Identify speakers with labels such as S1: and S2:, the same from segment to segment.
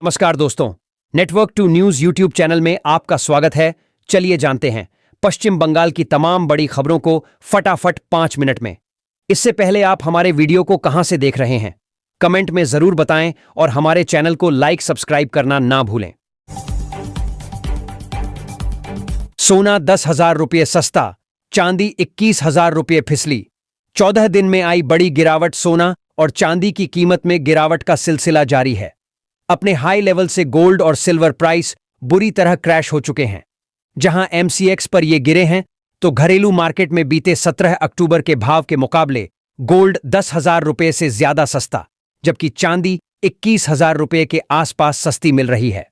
S1: नमस्कार दोस्तों, network two news YouTube channel में आपका स्वागत है। चलिए जानते हैं पश्चिम बंगाल की तमाम बड़ी खबरों को फटाफट 5 मिनट में। इससे पहले आप हमारे वीडियो को कहां से देख रहे हैं, कमेंट में जरूर बताएं और हमारे चैनल को लाइक सब्सक्राइब करना ना भूलें। सोना 10,000 रुपये सस्ता, चांदी 21,000 रुपये फिसली। 14 दिन में आई बड़ी गिरावट। सोना और चांदी की कीमत में गिरावट का सिलसिला जारी है। अपने हाई लेवल से गोल्ड और सिल्वर प्राइस बुरी तरह क्रैश हो चुके हैं। जहां एमसीएक्स पर ये गिरे हैं, तो घरेलू मार्केट में बीते 17 अक्टूबर के भाव के मुकाबले गोल्ड 10,000 रुपये से ज्यादा सस्ता, जबकि चांदी 21,000 रुपये के आसपास सस्ती मिल रही है।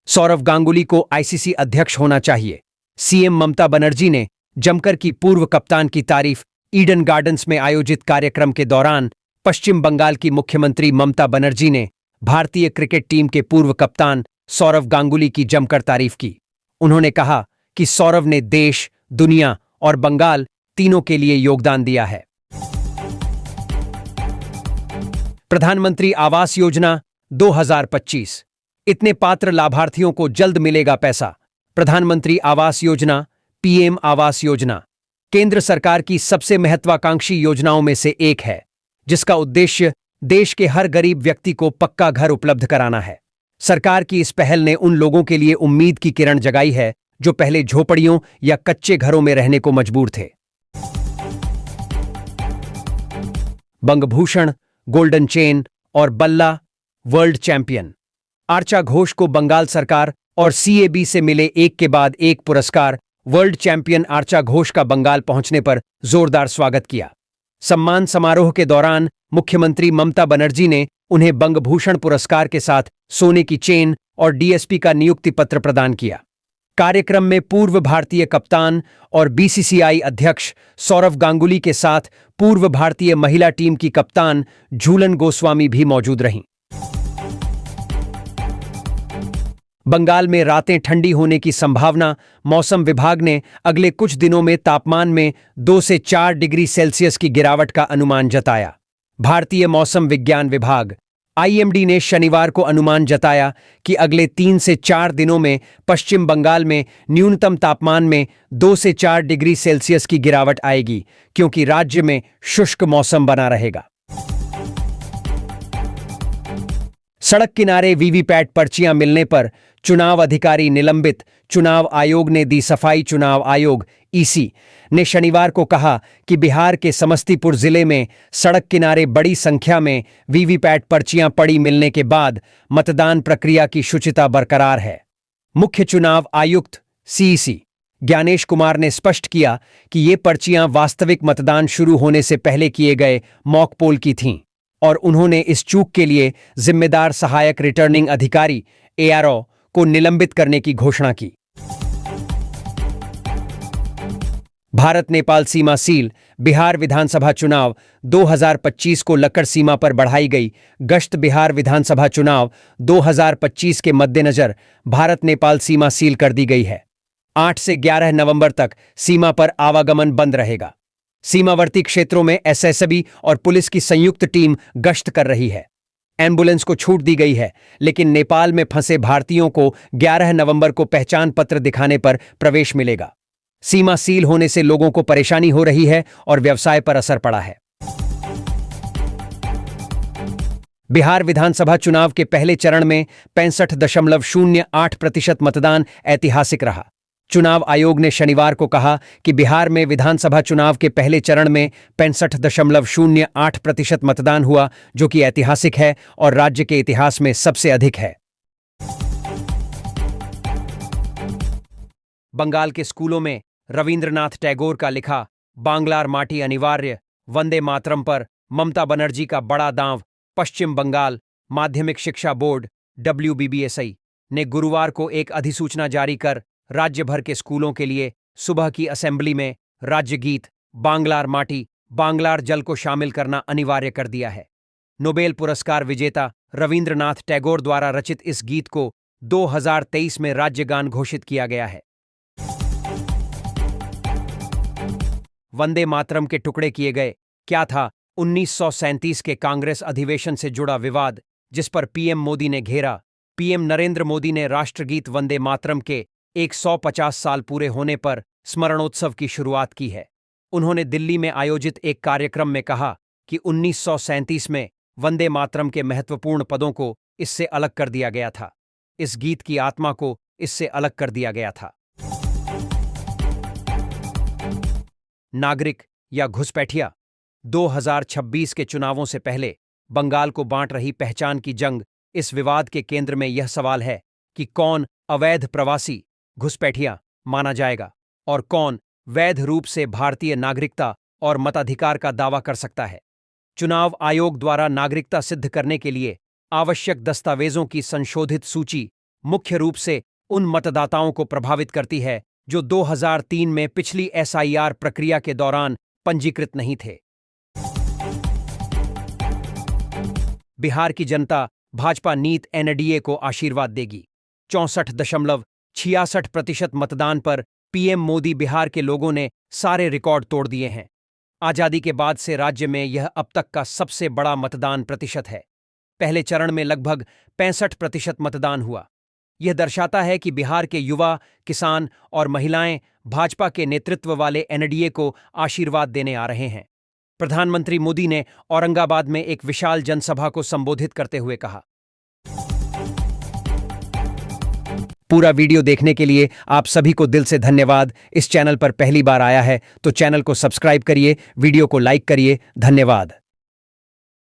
S1: सौरव गांगुली को आईसीसी अध्यक्ष होना चाहिए। सीएम ममता बनर्जी ने जमकर की पूर्व कप्तान की तारीफ। ईडन गार्डन्स में आयोजित कार्यक्रम के दौरान पश्चिम बंगाल की मुख्यमंत्री ममता बनर्जी ने भारतीय क्रिकेट टीम के पूर्व कप्तान सौरव गांगुली की जमकर तारीफ की। उन्होंने कहा कि सौरव ने देश, दुनिया और बंगाल तीनों के लिए योगदान दिया है। प्रधानमंत्री आवास योजना 2025, इतने पात्र लाभार्थियों को जल्द मिलेगा पैसा। प्रधानमंत्री आवास योजना, पीएम आवास योजना केंद्र सरकार की सबसे महत्वाकांक्षी योजनाओं में से एक है, जिसका उद्देश्य देश के हर गरीब व्यक्ति को पक्का घर उपलब्ध कराना है। सरकार की इस पहल ने उन लोगों के लिए उम्मीद की किरण जगाई है जो पहले झोपड़ियों या कच्चे घरों में रहने को मजबूर थे। बंगभूषण, गोल्डन चेन और बल्ला वर्ल्ड चैंपियन। आर्चा घोष को बंगाल सरकार और सीएबी से मिले एक के बाद एक पुरस्कार। वर्ल्ड चैंपियन आर्चा घोष का बंगाल पहुंचने पर जोरदार स्वागत किया। सम्मान समारोह के दौरान मुख्यमंत्री ममता बनर्जी ने उन्हें बंगभूषण पुरस्कार के साथ सोने की चेन और डीएसपी का नियुक्ति पत्र प्रदान किया। कार्यक्रम में पूर्व भारतीय कप्तान और बीसीसीआई अध्यक्ष सौरव गांगुली के साथ पूर्व भारतीय महिला टीम की कप्तान झूलन गोस्वामी भी मौजूद रहीं। बंगाल में रातें ठंडी होने की संभावना। मौसम विभाग ने अगले कुछ दिनों में तापमान में 2 से 4 डिग्री सेल्सियस की गिरावट का अनुमान जताया। भारतीय मौसम विज्ञान विभाग आईएमडी ने शनिवार को अनुमान जताया कि अगले 3 से 4 दिनों में पश्चिम बंगाल में न्यूनतम तापमान में 2 से 4 डिग्री सेल्सियस की गिरावट आएगी, क्योंकि राज्य में शुष्क मौसम बना रहेगा। सड़क किनारे वीवीपैट पर्चियां मिलने पर चुनाव अधिकारी निलंबित। चुनाव आयोग ने दी सफाई। चुनाव आयोग ईसी ने शनिवार को कहा कि बिहार के समस्तीपुर जिले में सड़क किनारे बड़ी संख्या में वीवीपैट पर्चियां पड़ी मिलने के बाद मतदान प्रक्रिया की शुचिता बरकरार है। मुख्य चुनाव आयुक्त सीईसी ज्ञानेश कुमार ने स्पष्ट किया कि ये पर्चियां वास्तविक मतदान शुरू होने से पहले किए गए मॉक पोल की थीं और उन्होंने इस चूक के लिए जिम्मेदार सहायक रिटर्निंग अधिकारी एआरओ को निलंबित करने की घोषणा की। भारत नेपाल सीमा सील। बिहार विधानसभा चुनाव 2025 को लक्कड़ सीमा पर बढ़ाई गई गश्त। बिहार विधानसभा चुनाव 2025 के मद्देनजर भारत नेपाल सीमा सील कर दी गई है। 8 से 11 नवंबर तक सीमा पर आवागमन बंद रहेगा। सीमावर्ती क्षेत्रों में एसएसबी और पुलिस की संयुक्त टीम गश्त कर रही है। एम्बुलेंस को छूट दी गई है, लेकिन नेपाल में फंसे भारतीयों को 11 नवंबर को पहचान पत्र दिखाने पर प्रवेश मिलेगा। सीमा सील होने से लोगों को परेशानी हो रही है और व्यवसाय पर असर पड़ा है। बिहार विधानसभा चुनाव के पहले चरण में 65.08% मतदान ऐतिहासिक रहा। चुनाव आयोग ने शनिवार को कहा कि बिहार में विधानसभा चुनाव के पहले चरण में 65.08% मतदान हुआ, जो कि ऐतिहासिक है और राज्य के इतिहास में सबसे अधिक है। बंगाल के स्कूलों में रविंद्रनाथ टैगोर का लिखा बांग्लार माटी अनिवार्य, वंदे मातरम पर ममता बनर्जी का बड़ा दांव। पश्चिम बंगाल माध्यमिक शिक्षा बोर्ड WBBSI ने गुरुवार को एक अधिसूचना जारी कर राज्य भर के स्कूलों के लिए सुबह की असेंबली में राज्य गीत बांग्लार माटी बांग्लार जल को शामिल करना अनिवार्य कर दिया है। नोबेल पुरस्कार विजेता रविंद्रनाथ टैगोर द्वारा रचित इस गीत को 2023 में राज्य गान घोषित किया गया है। वंदे मातरम के टुकड़े किए गए। क्या था 1937 के कांग्रेस अधिवेशन से जुड़ा विवाद, जिस पर पीएम मोदी ने घेरा। पीएम नरेंद्र मोदी ने राष्ट्रगीत वंदे मातरम के 150 साल पूरे होने पर स्मरणोत्सव की शुरुआत की है। उन्होंने दिल्ली में आयोजित एक कार्यक्रम में कहा कि 1937 में वंदे मातरम के महत्वपूर्ण पदों को इससे अलग कर दिया गया था। इस गीत की आत्मा को इससे अलग कर दिया गया था। नागरिक या घुसपैठिया। 2026 के चुनावों से पहले बंगाल को बांट रही पहचान की जंग। इस विवाद के केंद्र में यह सवाल है कि कौन अवैध प्रवासी घुसपैठिया माना जाएगा और कौन वैध रूप से भारतीय नागरिकता और मताधिकार का दावा कर सकता है। चुनाव आयोग द्वारा नागरिकता सिद्ध करने के लिए आवश्यक दस्तावेजों की संशोधित सूची मुख्य रूप से उन मतदाताओं को प्रभावित करती है जो 2003 में पिछली एसआईआर प्रक्रिया के दौरान पंजीकृत नहीं थे। बिहार की जनता भाजपा नीत एनडीए को आशीर्वाद देगी। 64.66% मतदान पर पीएम मोदी। बिहार के लोगों ने सारे रिकॉर्ड तोड़ दिए हैं। आजादी के बाद से राज्य में यह अब तक का सबसे बड़ा मतदान प्रतिशत है। पहले चरण में लगभग 65% मतदान हुआ। यह दर्शाता है कि बिहार के युवा, किसान और महिलाएं भाजपा के नेतृत्व वाले एनडीए को आशीर्वाद देने आ रहे हैं। प्रधानमंत्री मोदी ने औरंगाबाद में एक विशाल जनसभा को संबोधित करते हुए कहा। पूरा वीडियो देखने के लिए आप सभी को दिल से धन्यवाद। इस चैनल पर पहली बार आया है तो चैनल को सब्सक्राइब करिए, वीडियो को लाइक करिए। धन्यवाद।